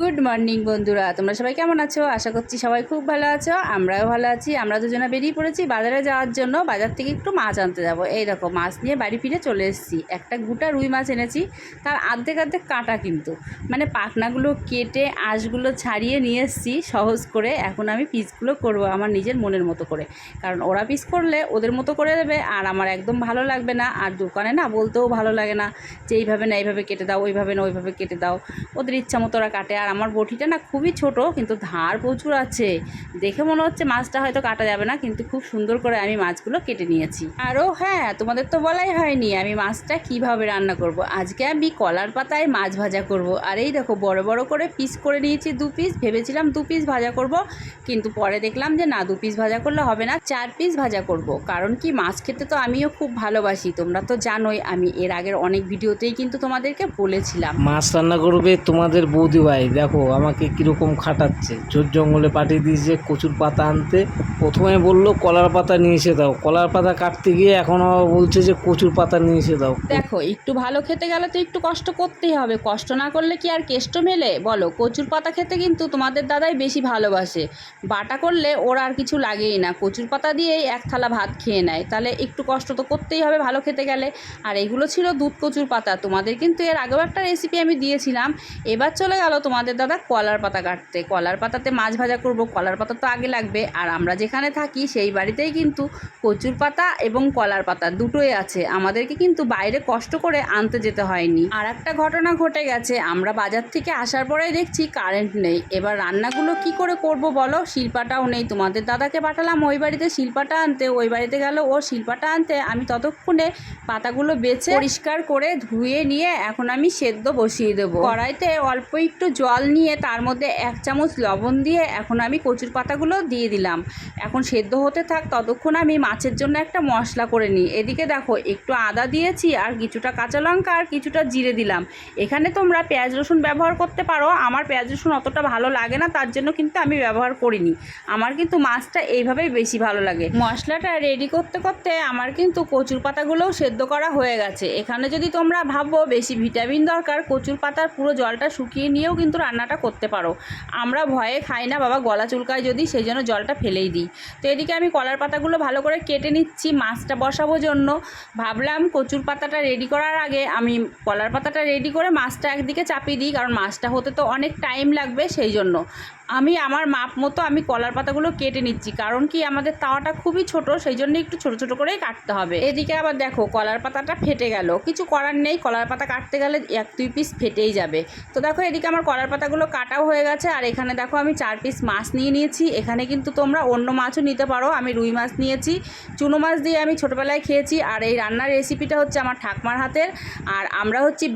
Good morning বন্ধুরা, তোমরা সবাই কেমন আছো? আশা করছি সবাই খুব ভালো আছো। আমরাও ভালো আছি। আমরা দুজনে বেরিয়ে পড়েছি বাজারে যাওয়ার জন্য। বাজার থেকে একটু মাছ আনতে যাব। এই দেখো, মাছ নিয়ে বাড়ি ফিরে চলে এসেছি। একটা গোটা রুই মাছ এনেছি, তার অর্ধেক কাটা, কিন্তু মানে পাখনাগুলো কেটে আঁশগুলো ছাড়িয়ে নিয়ে এসেছি সহজ করে। এখন আমি পিসগুলো করব আমার নিজের মনের মতো করে, কারণ ওরা পিস করলে ওদের মতো করে দেবে আর আমার একদম ভালো লাগবে না। আর দোকানে না বলতেও ভালো লাগে না যে এইভাবে না এইভাবে কেটে দাও, ওইভাবে না ওইভাবে কেটে দাও। ওদের ইচ্ছা মতো ওরা কাটে। আর আমার বটিটা না খুবই ছোট, কিন্তু ধার প্রচুর আছে। দেখে মনে হচ্ছে মাছটা হয়তো কাটা যাবে না, কিন্তু খুব সুন্দর করে আমি মাছগুলো কেটে নিয়েছি। আরও হ্যাঁ, তোমাদের তো বলাই হয়নি আমি মাছটা কিভাবে রান্না করব। আজকে আমি কলার পাতায় মাছ ভাজা করব। আর এই দেখো, বড় বড় করে পিস করে নিয়েছি 2 পিস। ভেবেছিলাম 2 পিস ভাজা করব, কিন্তু পরে দেখলাম যে না, 2 পিস ভাজা করলে হবে না, 4 পিস ভাজা করব। কারণ কি, মাছ খেতে তো আমিও খুব ভালোবাসি, তোমরা তো জানোই। আমি এর আগের অনেক ভিডিওতেই কিন্তু তোমাদেরকে বলেছিলাম মাছ রান্না করবে তোমাদের বৌদি ভাই। দেখো আমাকে কীরকম খাটাচ্ছে, জোর জঙ্গলে পাঠিয়ে দিয়েছে কচুর পাতা আনতে। প্রথমে বললো কলার পাতা নিয়ে এসে দাও, কলার পাতা কাটতে গিয়ে এখন আবার বলছে যে কচুর পাতা নিয়ে এসে দাও। দেখো, একটু ভালো খেতে গেলে তো একটু কষ্ট করতেই হবে। কষ্ট না করলে কি আর কেষ্ট মেলে বলো? কচুর পাতা খেতে কিন্তু তোমাদের দাদাই বেশি ভালোবাসে। বাটা করলে ওর আর কিছু লাগেই না, কচুর পাতা দিয়েই এক থালা ভাত খেয়ে নেয়। তাহলে একটু কষ্ট তো করতেই হবে ভালো খেতে গেলে। আর এগুলো ছিল দুধ কচুর পাতা। তোমাদের কিন্তু এর আগেও একটা রেসিপি আমি দিয়েছিলাম। এবার চলে গেল তোমাদের দাদা কলার পাতা কাটতে। কলার পাতাতে মাছ ভাজা করব। কলার পাতা তো আগে লাগবে। আর আমরা যেখানে থাকি সেই বাড়িতেই কিন্তু কচুর পাতা এবং কলার পাতা দুটোই আছে। আমাদেরকে কিন্তু বাইরে কষ্ট করে আনতে যেতে হয়নি। আর একটা ঘটনা ঘটে গেছে, আমরা বাজার থেকে আসার পরেই দেখছি কারেন্ট নেই। এবার রান্নাগুলো কি করে করব বলো? শিলপাটাও নেই। তোমাদের দাদাকে পাঠালাম ওই বাড়িতে শিলপাটা আনতে, ওই বাড়িতে গেল ও শিলপাটা আনতে। আমি ততক্ষণে পাতাগুলো বেছে পরিষ্কার করে ধুয়ে নিয়ে এখন আমি সেদ্ধ বসিয়ে দেবো। কড়াইতে অল্প একটু জল নিয়ে তার মধ্যে 1 চামচ লবণ দিয়ে এখন আমি কচুর পাতাগুলো দিয়ে দিলাম। এখন সেদ্ধ হতে থাক, ততক্ষণ আমি মাছের জন্য একটা মশলা করে নিই। এদিকে দেখো, একটু আদা দিয়েছি আর কিছুটা কাঁচা লঙ্কা আর কিছুটা জিরে দিলাম। এখানে তোমরা পেঁয়াজ রসুন ব্যবহার করতে পারো। আমার পেঁয়াজ রসুন অতটা ভালো লাগে না, তার জন্য কিন্তু আমি ব্যবহার করিনি। আমার কিন্তু মাছটা এইভাবেই বেশি ভালো লাগে। মশলাটা রেডি করতে করতে আমার কিন্তু কচুর পাতাগুলোও সেদ্ধ করা হয়ে গেছে। এখানে যদি তোমরা ভাবো বেশি ভিটামিন দরকার, কচুর পাতার পুরো জলটা শুকিয়ে নিয়েও কিন্তু রান্নাটা করতে পারো। আমরা ভয়ে খাই না বাবা, গলা চুলকায় যদি, সেই জন্য জলটা ফেলেই দিই। তো এদিকে আমি কলার পাতাগুলো ভালো করে কেটে নিচ্ছি মাছটা বসাবো জন্য। ভাবলাম কচুর পাতাটা রেডি করার আগে আমি কলার পাতাটা রেডি করে মাছটা একদিকে চাপিয়ে দিই, কারণ মাছটা হতে তো অনেক টাইম লাগবে। সেই জন্য আমি আমার মাপ মতো আমি কলার পাতাগুলো কেটে নিচ্ছি। কারণ কি, আমাদের তাওয়াটা খুবই ছোট, সেই জন্য একটু ছোট ছোট করেই কাটতে হবে। এদিকে আবার দেখো, কলার পাতাটা ফেটে গেল। কিছু করার নেই, কলার পাতা কাটতে গেলে 1-2 পিস ফেটেই যাবে। তো দেখো, এদিকে আমার কলার পাতাগুলো কাটাও হয়ে গেছে। আর এখানে দেখো, আমি 4 পিস মাছ নিয়ে নিয়েছি। এখানে কিন্তু তোমরা অন্য মাছও নিতে পারো। আমি রুই মাছ নিয়েছি। চুনো মাছ দিয়ে আমি ছোটোবেলায় খেয়েছি। আর এই রান্নার রেসিপিটা হচ্ছে আমার ঠাকমার হাতের। আর আমরা হচ্ছি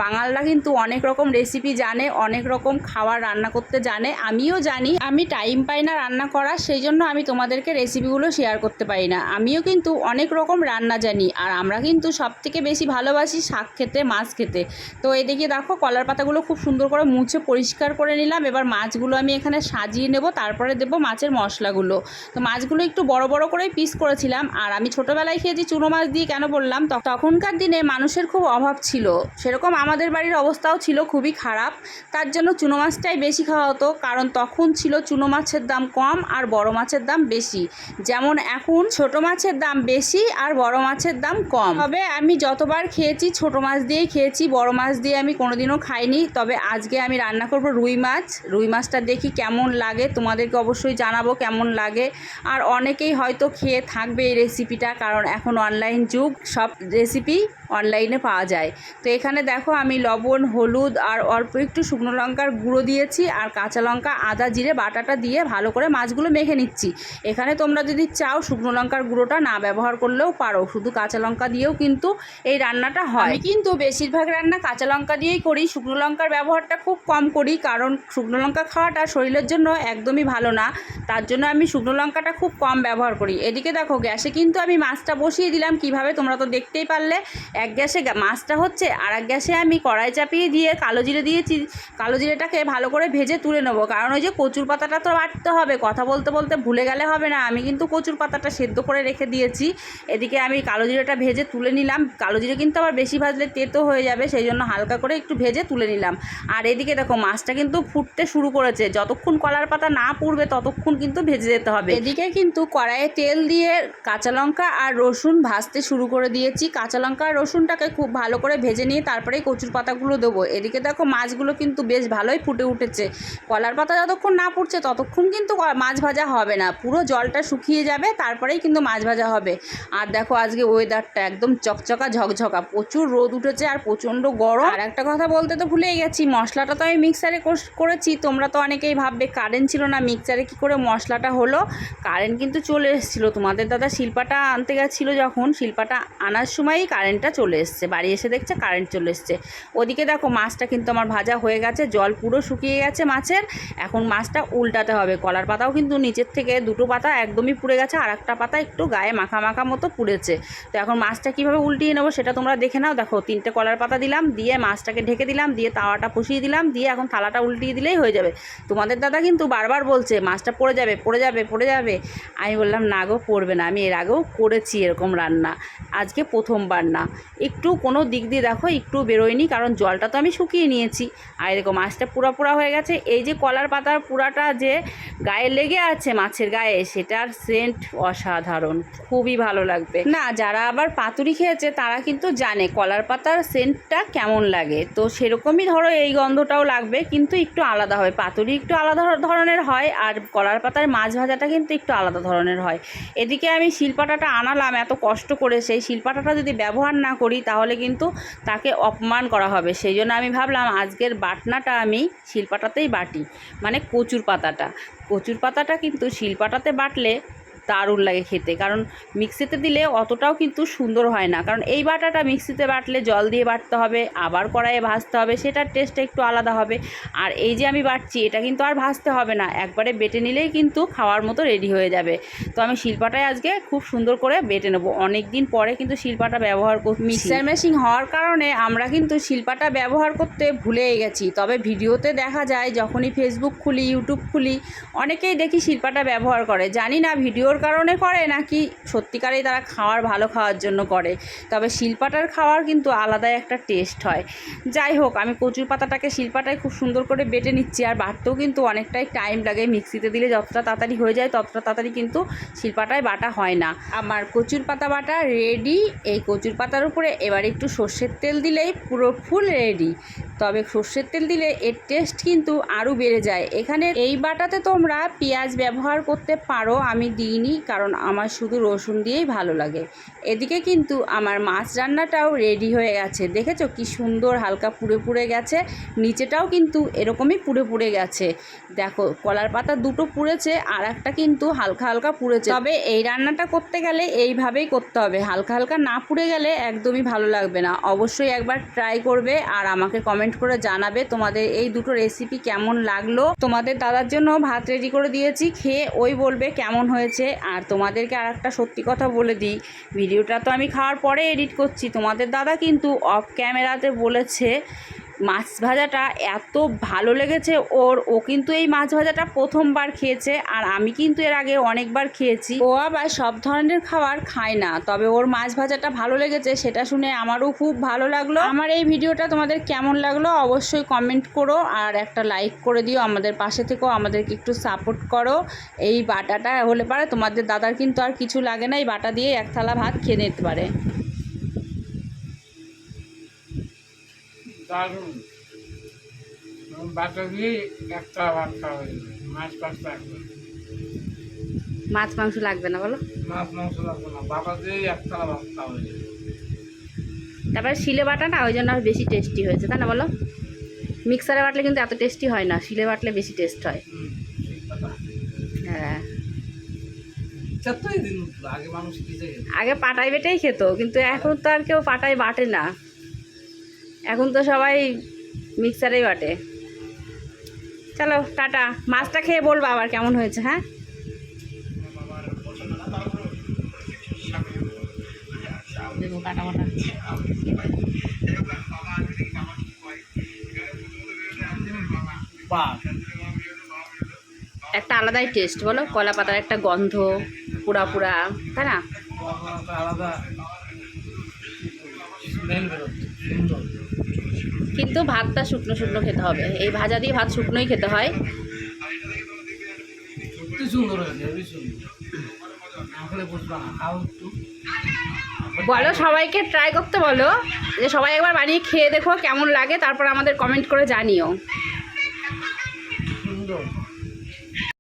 বাঙালরা কিন্তু অনেক রকম রেসিপি জানে, অনেক রকম খাবার রান্না করতে জানে। আমিও জানি, আমি টাইম পাই না রান্না করার, সেই জন্য আমি তোমাদেরকে রেসিপিগুলো শেয়ার করতে পারি না। আমিও কিন্তু অনেক রকম রান্না জানি। আর আমরা কিন্তু সবথেকে বেশি ভালোবাসি শাক খেতে, মাছ খেতে। তো এদিকে দেখো, কলার পাতাগুলো খুব সুন্দর করে মুছে পরিষ্কার করে নিলাম। এবার মাছগুলো আমি এখানে সাজিয়ে নেব, তারপরে দেবো মাছের মশলাগুলো। তো মাছগুলো একটু বড় বড় করে পিস করেছিলাম। আর আমি ছোটোবেলায় খেয়েছি চুনো মাছ দিয়ে। কেন বললাম, তখনকার দিনে মানুষের খুব অভাব ছিল, সেরকম আমাদের বাড়ির অবস্থাও ছিল খুবই খারাপ। তার জন্য চুনো মাছটাই বেশি খাওয়া হতো, কারণ তখন ছিল চুনো মাছের দাম কম আর বড় মাছের দাম বেশি। যেমন এখন ছোট মাছের দাম বেশি আর বড় মাছের দাম কম। তবে আমি যতবার খেয়েছি ছোট মাছ দিয়েই খেয়েছি, বড় মাছ দিয়ে আমি কোনোদিনও খাইনি। তবে আজকে আমি রান্না করব রুই মাছ। রুই মাছটা দেখি কেমন লাগে, তোমাদেরকে অবশ্যই জানাবো কেমন লাগে। আর অনেকেই হয়তো খেয়ে থাকবে এই রেসিপিটা, কারণ এখন অনলাইন যুগ, সব রেসিপি অনলাইনে পাওয়া যায়। তো এখানে দেখো, আমি লবণ, হলুদ আর অল্প একটু শুকনো লঙ্কার গুঁড়ো দিয়েছি। আর কাঁচা লঙ্কা, আদা, জিরে বাটাটা দিয়ে ভালো করে মাছগুলো মেখে নিচ্ছি। এখানে তোমরা যদি চাও শুকনো লঙ্কার গুঁড়োটা না ব্যবহার করলেও পারো, শুধু কাঁচা লঙ্কা দিয়েও কিন্তু এই রান্নাটা হয়। আমি কিন্তু বেশিরভাগ রান্না কাঁচা লঙ্কা দিয়েই করি, শুকনো লঙ্কার ব্যবহারটা খুব কম করি, কারণ শুকনো লঙ্কা খাওয়াটা শরীরের জন্য একদমই ভালো না। তার জন্য আমি শুকনো লঙ্কাটা খুব কম ব্যবহার করি। এদিকে দেখো, গ্যাসে কিন্তু আমি মাছটা বসিয়ে দিলাম। কিভাবে তোমরা তো দেখতেই পারলে। এক গ্যাসে মাছটা হচ্ছে, আর এক গ্যাসে আমি কড়াই চাপিয়ে দিয়ে কালো জিরে দিয়েছি। কালো জিরেটাকে ভালো করে ভেজে তুলে নেবো, কারণ ওই যে কচুর পাতাটা তো বাটতে হবে, কথা বলতে বলতে ভুলে গেলে হবে না। আমি কিন্তু কচুর পাতাটা সেদ্ধ করে রেখে দিয়েছি। এদিকে আমি কালো জিরেটা ভেজে তুলে নিলাম। কালো জিরে কিন্তু আবার বেশি ভাজলে তেতো হয়ে যাবে, সেই জন্য হালকা করে একটু ভেজে তুলে নিলাম। আর এদিকে দেখো মাছটা কিন্তু ফুটতে শুরু করেছে, যতক্ষণ কলার পাতা না পুড়বে ততক্ষণ কিন্তু ভেজে যেতে হবে। এদিকে কিন্তু কড়াইয়ে তেল দিয়ে কাঁচা লঙ্কা আর রসুন ভাজতে শুরু করে দিয়েছি। কাঁচা লঙ্কা আর রসুনটাকে খুব ভালো করে ভেজে নিয়ে তারপরেই কচুর পাতাগুলো দেবো। এদিকে দেখো মাছগুলো কিন্তু বেশ ভালোই ফুটে উঠেছে। কলার পাতা যতক্ষণ না ফুটছে ততক্ষণ কিন্তু মাছ ভাজা হবে না, পুরো জলটা শুকিয়ে যাবে তারপরেই কিন্তু মাছ ভাজা হবে। আর দেখো আজকে ওয়েদারটা একদম চকচকা ঝকঝকা, প্রচুর রোদ উঠেছে আর প্রচণ্ড গরম। আর একটা কথা বলতে তো ভুলেই গেছি, মশলাটা তো আমি মিক্সারে করেছি। তোমরা তো অনেকেই ভাববে কারেন্ট ছিল না, মিক্সারে কী করে মশলাটা হলো। কারেন্ট কিন্তু চলে এসেছিলো, তোমাদের দাদা শিল্পাটা আনতে গেছিলো, যখন শিল্পাটা আনার সময়ই কারেন্টটা চলে এসছে। বাড়ি এসে দেখছে কারেন্ট চলে এসছে। ওদিকে দেখো মাছটা কিন্তু আমার ভাজা হয়ে গেছে, জল পুরো শুকিয়ে গেছে মাছের। এখন মাছটা উল্টাতে হবে। কলার পাতাও কিন্তু নিচের থেকে দুটো পাতা একদমই পুড়ে গেছে, আর একটা পাতা একটু গায়ে মাখা মাখা মতো পুড়েছে। তো এখন মাছটা কীভাবে উল্টিয়ে নেবো সেটা তোমরা দেখে নাও। দেখো 3টে কলার পাতা দিলাম, দিয়ে মাছটাকে ঢেকে দিলাম, দিয়ে তাওয়াটা পুষিয়ে দিলাম, দিয়ে এখন থালাটা উল্টিয়ে দিলেই হয়ে যাবে। তোমাদের দাদা কিন্তু বারবার বলছে মাছটা পড়ে যাবে পড়ে যাবে পড়ে যাবে। আমি বললাম না গো, পড়বে না, আমি এর আগেও করেছি এরকম রান্না, আজকে প্রথমবার না। একটু কোনো দিক দিয়ে দেখো একটু বেরোয়নি, কারণ জলটা তো আমি শুকিয়ে নিয়েছি। আর এরকম মাছটা পুরা হয়ে গেছে। এই যে কলার পাতার পুরাটা যে গায়ে লেগে আছে মাছের গায়ে, সেটার সেন্ট অসাধারণ, খুবই ভালো লাগবে। না যারা আবার পাতুরি খেয়েছে তারা কিন্তু জানে কলার পাতার সেন্টটা কেমন লাগে। তো সেরকমই ধরো এই গন্ধটাও লাগবে, কিন্তু একটু আলাদা হবে। পাতুরি একটু আলাদা ধরনের হয়, আর কলার পাতার মাছ ভাজাটা কিন্তু একটু আলাদা ধরনের হয়। এদিকে আমি শিলপাটাটা আনালাম এত কষ্ট করে, সেই শিলপাটাটা যদি ব্যবহার না করি তাহলে কিন্তু তাকে অপমান করা হবে। সেই জন্য আমি ভাবলাম আজকের বাটনাটা আমি শিলপাটাতেই বাটি, মানে কচুর পাতাটা কিন্তু শিলপাটাতে বাটলে দারুণ লাগে খেতে, কারণ মিক্সিতে দিলে অতটাও কিন্তু সুন্দর হয় না। কারণ এই বাটাটা মিক্সিতে বাটলে জল দিয়ে বাটতে হবে, আবার কড়াইয়ে ভাজতে হবে, সেটার টেস্টটা একটু আলাদা হবে। আর এই যে আমি বাটছি এটা কিন্তু আর ভাজতে হবে না, একবারে বেটে নিলেই কিন্তু খাওয়ার মতো রেডি হয়ে যাবে। তো আমি শিলপাটায় আজকে খুব সুন্দর করে বেটে নেবো। অনেক দিন পরে কিন্তু শিলপাটা ব্যবহার করছি। মিক্সার মেশিন হওয়ার কারণে আমরা কিন্তু শিলপাটা ব্যবহার করতে ভুলেই গেছি। তবে ভিডিওতে দেখা যায়, যখনই ফেসবুক খুলি ইউটিউব খুলি অনেকেই দেখি শিলপাটা ব্যবহার করে। জানি না ভিডিওর কারণে করে নাকি সত্যিকারেই তারা ভালো খাওয়ার জন্য করে। তবে শিলপাটার খাওয়ার কিন্তু আলাদাই একটা টেস্ট হয়। যাই হোক, আমি কচুর পাতাটাকে শিলপাটায় খুব সুন্দর করে বেটে নিচ্ছি। আর বাটতেও কিন্তু অনেকটাই টাইম লাগে, মিক্সিতে দিলে যতটা তাড়াতাড়ি হয়ে যায় ততটা তাড়াতাড়ি কিন্তু শিলপাটায় বাটা হয় না। আমার কচুর পাতা বাটা রেডি। এই কচুর পাতার উপরে এবার একটু সর্ষের তেল দিলেই পুরো ফুল রেডি। তবে সর্ষের তেল দিলে এর টেস্ট কিন্তু আরও বেড়ে যায়। এখানে এই বাটাতে তোমরা পেঁয়াজ ব্যবহার করতে পারো, আমি দিইনি কারণ আমার শুধু রসুন দিয়েই ভালো লাগে। এদিকে কিন্তু আমার মাছ রান্নাটাও রেডি হয়ে গেছে। দেখেছো কি সুন্দর হালকা পুড়ে গেছে, নিচেটাও কিন্তু এরকমই পুড়ে গেছে। দেখো কলার পাতা দুটো পুড়েছে, আর একটা কিন্তু হালকা পুড়েছে। তবে এই রান্নাটা করতে গেলে এইভাবেই করতে হবে, হালকা না পুড়ে গেলে একদমই ভালো লাগবে না। অবশ্যই একবার ট্রাই করবে আর আমাকে কমেন্ট করে জানাবে তোমাদের এই দুটো রেসিপি কেমন লাগলো। তোমাদের দাদার জন্য ভাত রেডি করে দিয়েছি, খেয়ে ওই বলবে কেমন হয়েছে। আর তোমাদেরকে আর একটা সত্যি কথা বলে দিই, ভিডিওটা তো আমি খাওয়ার পরে এডিট করছি। তোমাদের দাদা কিন্তু অফ ক্যামেরাতে বলেছে মাছ ভাজাটা এত ভালো লেগেছে ওর। ও কিন্তু এই মাছ ভাজাটা প্রথমবার খেয়েছে, আর আমি কিন্তু এর আগে অনেকবার খেয়েছি। ও আবার সব ধরনের খাবার খায় না, তবে ওর মাছ ভাজাটা ভালো লেগেছে সেটা শুনে আমারও খুব ভালো লাগলো। আমার এই ভিডিওটা তোমাদের কেমন লাগলো অবশ্যই কমেন্ট করো, আর একটা লাইক করে দিও। আমাদের পাশে থেকেও আমাদেরকে একটু সাপোর্ট করো। এই বাটাটা হলে পারে তোমাদের দাদার কিন্তু আর কিছু লাগে না, এই বাটা দিয়ে এক থালা ভাত খেয়ে নিতে পারে। দারুণ, বাটা দিয়ে একটা ভাত খাওয়া হয়ে যাবে। মাছ মাংস লাগবে না বলো? মাছ মাংস লাগবে না, বাটা দিয়ে একটা ভাত খাওয়া হয়ে যাবে। তারপরে শিলে বাটা না, ওই জন্য আর বেশি টেস্টি হয়েছে, তাই না বলো? মিক্সারে বাটলে কিন্তু এত টেস্টি হয় না, শিলে বাটলে বেশি টেস্ট হয়। হ্যাঁ, আগে পাটায় বেটেই খেত, কিন্তু এখন তো আর কেউ পাটায় বাটে না, এখন তো সবাই মিক্সারেই বাটে। চলো টাটা, মাছটা খেয়ে বলবো আবার কেমন হয়েছে। হ্যাঁ। দেবো কাটা বাটা। বাহ, একটা আলাদাই টেস্ট বলো, কলা পাতার একটা গন্ধ, পুরা পুরা, তাই না? একটা আলাদা স্মেল বেরোচ্ছে, সুন্দর। কিন্তু ভাতটা শুকনো শুকনো খেতে হবে, এই ভাজা দিয়ে ভাত শুকনোই খেতে হয়। সত্যি সুন্দর হয়েছে, হেবি সুন্দর। না খেলে বুঝবা না, খাও একটু। বলো সবাইকে ট্রাই করতে বলো, যে সবাই একবার বানিয়ে খেয়ে দেখো কেমন লাগে, তারপর আমাদের কমেন্ট করে জানিও। সুন্দর।